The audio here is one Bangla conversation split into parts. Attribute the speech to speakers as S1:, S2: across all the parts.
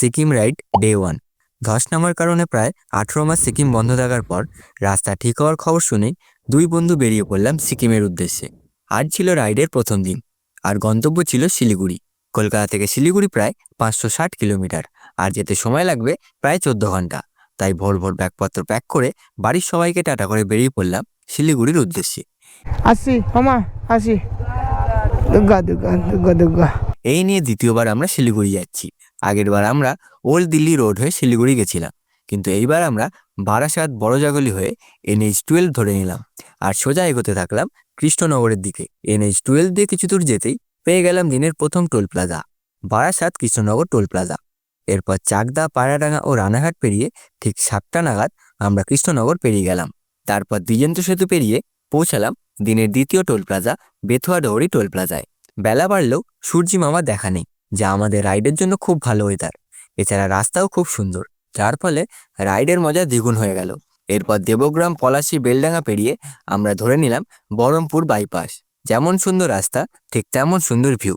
S1: Sikkim ride day 1। ধস নামার কারণে প্রায় 18 মাস সিকিম বন্ধ থাকার পর রাস্তা ঠিক হওয়ার খবর শুনেই দুই বন্ধু বেরিয়ে পড়লাম সিকিমের উদ্দেশ্যে। আজ ছিল রাইডের প্রথম দিন আর গন্তব্য ছিল শিলিগুড়ি। কলকাতা থেকে শিলিগুড়ি প্রায় 560 কিলোমিটার আর যেতে সময় লাগবে প্রায় 14 ঘন্টা। তাই ভোর ভোর ব্যাগপত্র প্যাক করে বাড়ির সবাইকে টাটা করে বেরিয়ে পড়লাম শিলিগুড়ির উদ্দেশ্যে।
S2: আসি মামা আসি। দুর্গা দুর্গা দুর্গা দুর্গা।
S1: এই নিয়ে দ্বিতীয়বার আমরা শিলিগুড়ি যাচ্ছি। আগেরবার আমরা ওল্ড দিল্লি রোড হয়ে শিলিগুড়ি গেছিলাম, কিন্তু এইবার আমরা বারাসাত বড়জাগলি হয়ে NH-12 ধরে নিলাম আর সোজা এগোতে থাকলাম কৃষ্ণনগরের দিকে। NH-12 দিয়ে কিছু দূর যেতেই পেয়ে গেলাম দিনের প্রথম toll plaza, Barasat Krishnanagar toll plaza. এরপর চাকদা, পায়রাডাঙ্গা ও রানাঘাট পেরিয়ে ঠিক 7টা নাগাদ আমরা কৃষ্ণনগর পেরিয়ে গেলাম। তারপর দ্বিজেন্দ্র সেতু পেরিয়ে পৌঁছালাম দিনের দ্বিতীয় toll plaza Bethua dowry toll প্লাজায়। বেলা বাড়লেও সূর্যি মামা দেখা নেই, যা আমাদের রাইডের জন্য খুব ভালো ওয়েদার। এছাড়া রাস্তাও খুব সুন্দর, যার ফলে রাইডের মজা দ্বিগুণ হয়ে গেল। এরপর দেবগ্রাম, পলাশী, বেলডাঙ্গা পেরিয়ে আমরা ধরে নিলাম বহরমপুর বাইপাস। যেমন সুন্দর রাস্তা, ঠিক তেমন সুন্দর ভিউ।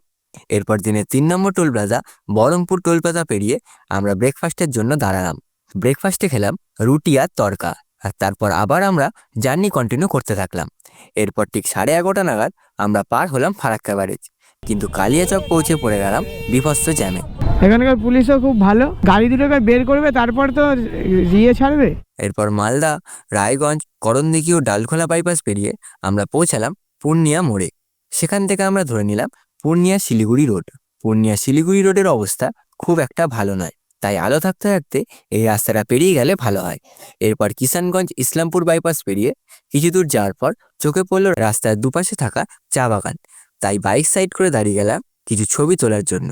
S1: এরপর দিনের 3 নম্বর toll plaza Baharampur toll plaza পেরিয়ে আমরা ব্রেকফাস্টের জন্য দাঁড়ালাম। ব্রেকফাস্টে খেলাম রুটি আর তড়কা, আর তারপর আবার আমরা জার্নি কন্টিনিউ করতে থাকলাম। এরপর ঠিক 11:30 নাগাদ আমরা পার হলাম ফারাক্কা ব্যারেজ, কিন্তু কালিয়াচক পৌঁছে পড়ে গেলাম বিভৎস জ্যামে।
S2: এখানকার পুলিশও খুব ভালো, গাড়ি দুটোকে বের করবে তারপর তো দিয়ে ছাড়বে।
S1: এরপর মালদা, রায়গঞ্জ, করণদিঘি ও ডালখোলা বাইপাস পেরিয়ে আমরা পৌঁছালাম পূর্ণিয়া মোড়ে। সেখান থেকে আমরা ধরে নিলাম পূর্ণিয়া শিলিগুড়ি রোড। পূর্ণিয়া শিলিগুড়ি রোডের অবস্থা খুব একটা ভালো নয়, তাই আলো থাকতে থাকতে এই রাস্তাটা পেরিয়ে গেলে ভালো হয়। এরপর কিষানগঞ্জ, ইসলামপুর বাইপাস পেরিয়ে কিছু দূর যাওয়ার পর চোখে পড়লো রাস্তার দুপাশে থাকা চা বাগান, তাই বাইক সাইড করে দাঁড়িয়ে গেলাম কিছু ছবি তোলার জন্য।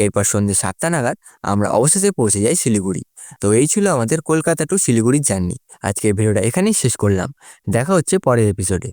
S1: এরপর সন্ধ্যে 7টা নাগাদ আমরা অবশেষে পৌঁছে যাই শিলিগুড়ি। তো এই ছিল আমাদের কলকাতা টু শিলিগুড়ির জার্নি। আজকের ভিডিওটা এখানেই শেষ করলাম। দেখা হচ্ছে পরের এপিসোডে।